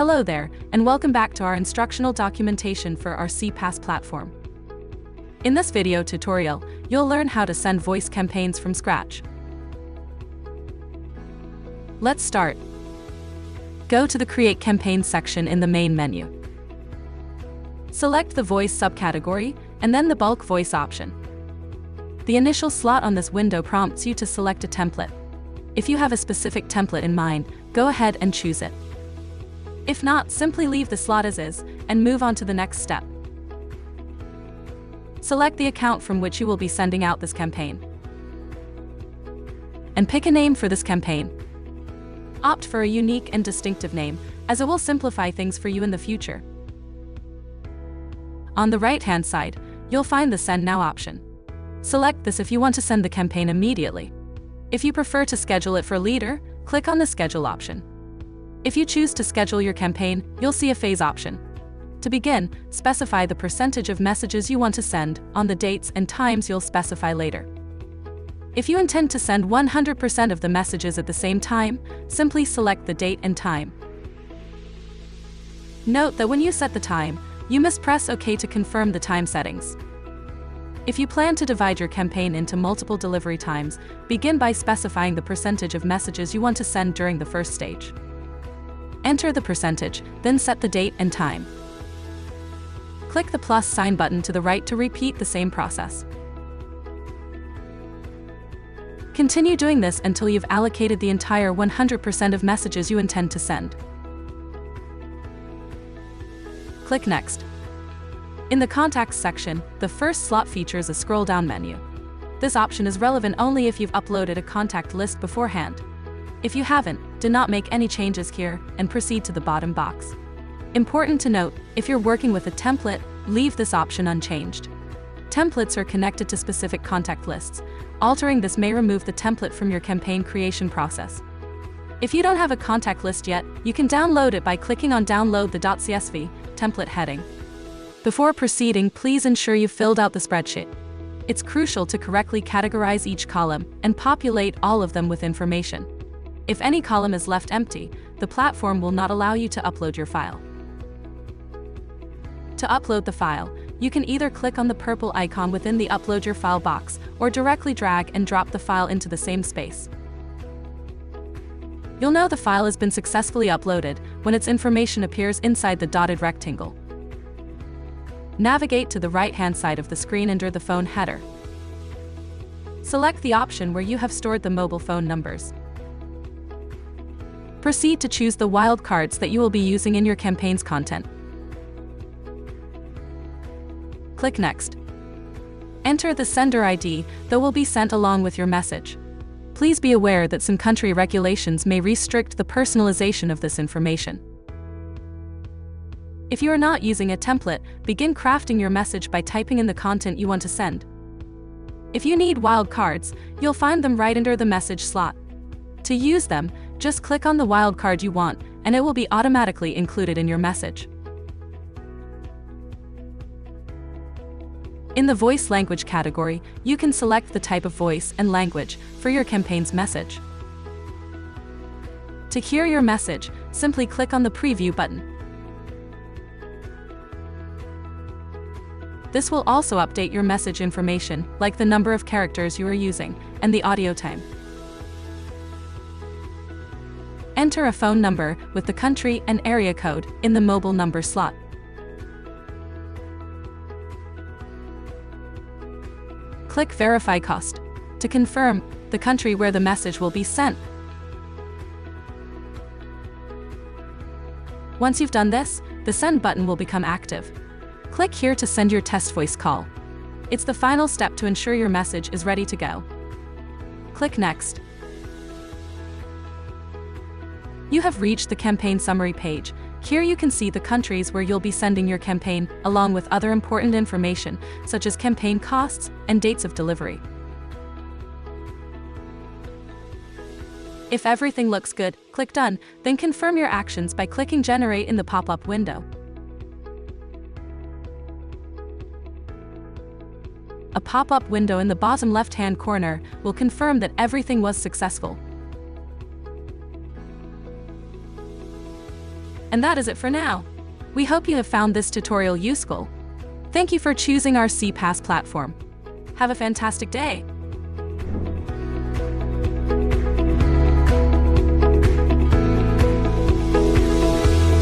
Hello there, and welcome back to our instructional documentation for our CPaaS platform. In this video tutorial, you'll learn how to send voice campaigns from scratch. Let's start. Go to the Create Campaign section in the main menu. Select the voice subcategory, and then the bulk voice option. The initial slot on this window prompts you to select a template. If you have a specific template in mind, go ahead and choose it. If not, simply leave the slot as is, and move on to the next step. Select the account from which you will be sending out this campaign. And pick a name for this campaign. Opt for a unique and distinctive name, as it will simplify things for you in the future. On the right-hand side, you'll find the Send Now option. Select this if you want to send the campaign immediately. If you prefer to schedule it for later, click on the Schedule option. If you choose to schedule your campaign, you'll see a phase option. To begin, specify the percentage of messages you want to send on the dates and times you'll specify later. If you intend to send 100% of the messages at the same time, simply select the date and time. Note that when you set the time, you must press OK to confirm the time settings. If you plan to divide your campaign into multiple delivery times, begin by specifying the percentage of messages you want to send during the first stage. Enter the percentage, then set the date and time. Click the plus sign button to the right to repeat the same process. Continue doing this until you've allocated the entire 100% of messages you intend to send. Click Next. In the Contacts section, the first slot features a scroll-down menu. This option is relevant only if you've uploaded a contact list beforehand. If you haven't, do not make any changes here, and proceed to the bottom box. Important to note, if you're working with a template, leave this option unchanged. Templates are connected to specific contact lists. Altering this may remove the template from your campaign creation process. If you don't have a contact list yet, you can download it by clicking on Download the .csv template heading. Before proceeding, please ensure you've filled out the spreadsheet. It's crucial to correctly categorize each column and populate all of them with information. If any column is left empty, the platform will not allow you to upload your file. To upload the file, you can either click on the purple icon within the Upload Your File box or directly drag and drop the file into the same space. You'll know the file has been successfully uploaded when its information appears inside the dotted rectangle. Navigate to the right-hand side of the screen under the phone header. Select the option where you have stored the mobile phone numbers. Proceed to choose the wildcards that you will be using in your campaign's content. Click Next. Enter the sender ID that will be sent along with your message. Please be aware that some country regulations may restrict the personalization of this information. If you are not using a template, begin crafting your message by typing in the content you want to send. If you need wildcards, you'll find them right under the message slot. To use them, just click on the wildcard you want, and it will be automatically included in your message. In the voice language category, you can select the type of voice and language for your campaign's message. To hear your message, simply click on the Preview button. This will also update your message information, like the number of characters you are using and the audio time. Enter a phone number with the country and area code in the mobile number slot. Click Verify Cost to confirm the country where the message will be sent. Once you've done this, the Send button will become active. Click here to send your test voice call. It's the final step to ensure your message is ready to go. Click Next. You have reached the campaign summary page. Here you can see the countries where you'll be sending your campaign, along with other important information, such as campaign costs and dates of delivery. If everything looks good, click Done, then confirm your actions by clicking Generate in the pop-up window. A pop-up window in the bottom left-hand corner will confirm that everything was successful. And that is it for now. We hope you have found this tutorial useful. Thank you for choosing our CPaaS platform. Have a fantastic day.